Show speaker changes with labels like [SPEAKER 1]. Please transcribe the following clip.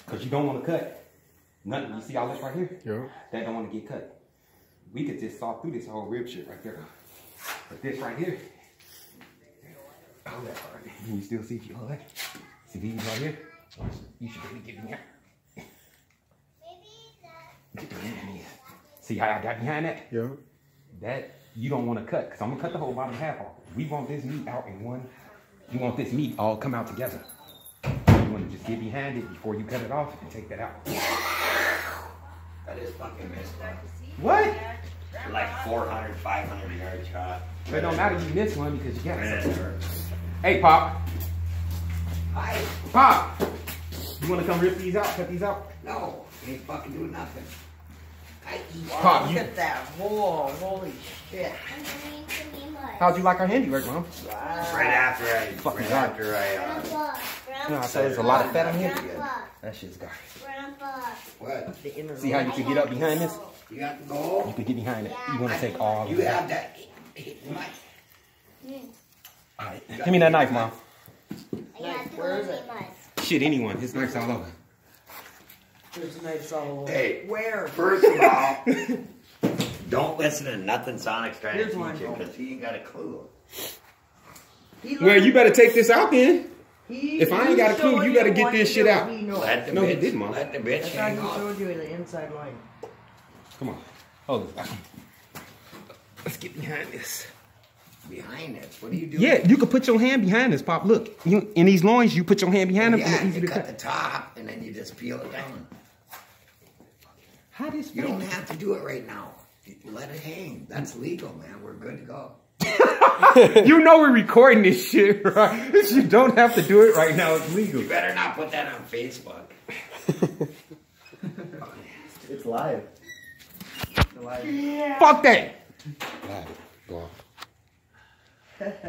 [SPEAKER 1] Because you don't want to cut. Nothing. You see all this right here?
[SPEAKER 2] Yeah.
[SPEAKER 1] That don't want to get cut. We could just saw through this whole rib shit right there. But this right here. Hold that part. Can you still see if you hold that? See these right here? You should really get behind. Get behind here. See how I got behind that?
[SPEAKER 2] Yeah.
[SPEAKER 1] That you don't want to cut, because I'm going to cut the whole bottom half off. We want this meat out in one. You want this meat all come out together. You want to just get behind it before you cut it off and take that out.
[SPEAKER 3] That is fucking missed.
[SPEAKER 1] What?
[SPEAKER 3] Like 400, 500 yard shot.
[SPEAKER 1] But it don't matter you miss one because you got it. Hey, Pop.
[SPEAKER 3] Hi.
[SPEAKER 1] Pop. You want to come rip these out, cut these out?
[SPEAKER 3] No, ain't fucking doing nothing.
[SPEAKER 4] Wow,
[SPEAKER 1] Pop,
[SPEAKER 4] look at that. Whoa, holy shit.
[SPEAKER 1] How'd you like our handiwork, Mom?
[SPEAKER 4] Wow.
[SPEAKER 3] Right after I,
[SPEAKER 1] Fucking
[SPEAKER 3] right
[SPEAKER 1] God.
[SPEAKER 3] after I,
[SPEAKER 1] No, I said there's a lot of fat on here.
[SPEAKER 5] Grandpa,
[SPEAKER 1] That shit's garbage.
[SPEAKER 5] Grandpa,
[SPEAKER 3] what?
[SPEAKER 4] The inner
[SPEAKER 1] See how you can get up behind this?
[SPEAKER 3] You got to go?
[SPEAKER 1] You can get behind it. You want to take all of
[SPEAKER 3] You
[SPEAKER 1] it.
[SPEAKER 3] have that.
[SPEAKER 1] All right. Give me that knife, Mom.
[SPEAKER 4] Where is it?
[SPEAKER 1] Shit, anyone. His knife's all over.
[SPEAKER 4] There's knives all over.
[SPEAKER 3] Hey,
[SPEAKER 4] Where?
[SPEAKER 3] first of all, don't listen to nothing Sonic's trying
[SPEAKER 4] Here's
[SPEAKER 3] to
[SPEAKER 4] one.
[SPEAKER 3] teach you because he ain't got a clue.
[SPEAKER 1] Well, you better take this out then.
[SPEAKER 4] He-
[SPEAKER 1] If I ain't got a clue, you better get this shit out.
[SPEAKER 4] He knows.
[SPEAKER 3] Let the
[SPEAKER 1] No,
[SPEAKER 3] bitch,
[SPEAKER 1] he didn't, Mom.
[SPEAKER 3] Let the bitch
[SPEAKER 4] I thought
[SPEAKER 3] hang
[SPEAKER 4] he
[SPEAKER 3] off.
[SPEAKER 4] showed you the inside line.
[SPEAKER 1] Come on. Hold it. Let's get behind this.
[SPEAKER 3] Behind it. What are you doing?
[SPEAKER 1] Yeah, you can put your hand behind this, Pop. Look, you, in these loins, you put your hand behind them,
[SPEAKER 3] Yeah,
[SPEAKER 1] and it's easy
[SPEAKER 3] you
[SPEAKER 1] to
[SPEAKER 3] cut
[SPEAKER 1] cut.
[SPEAKER 3] the top and then you just peel it down.
[SPEAKER 1] How this?
[SPEAKER 3] You don't have to do it right now. Let it hang. That's legal, man. We're good to go.
[SPEAKER 1] You know we're recording this shit, right? You don't have to do it right now. It's legal.
[SPEAKER 3] You better not put that on Facebook.
[SPEAKER 2] It's live. It's live.
[SPEAKER 1] Fuck that. Go off.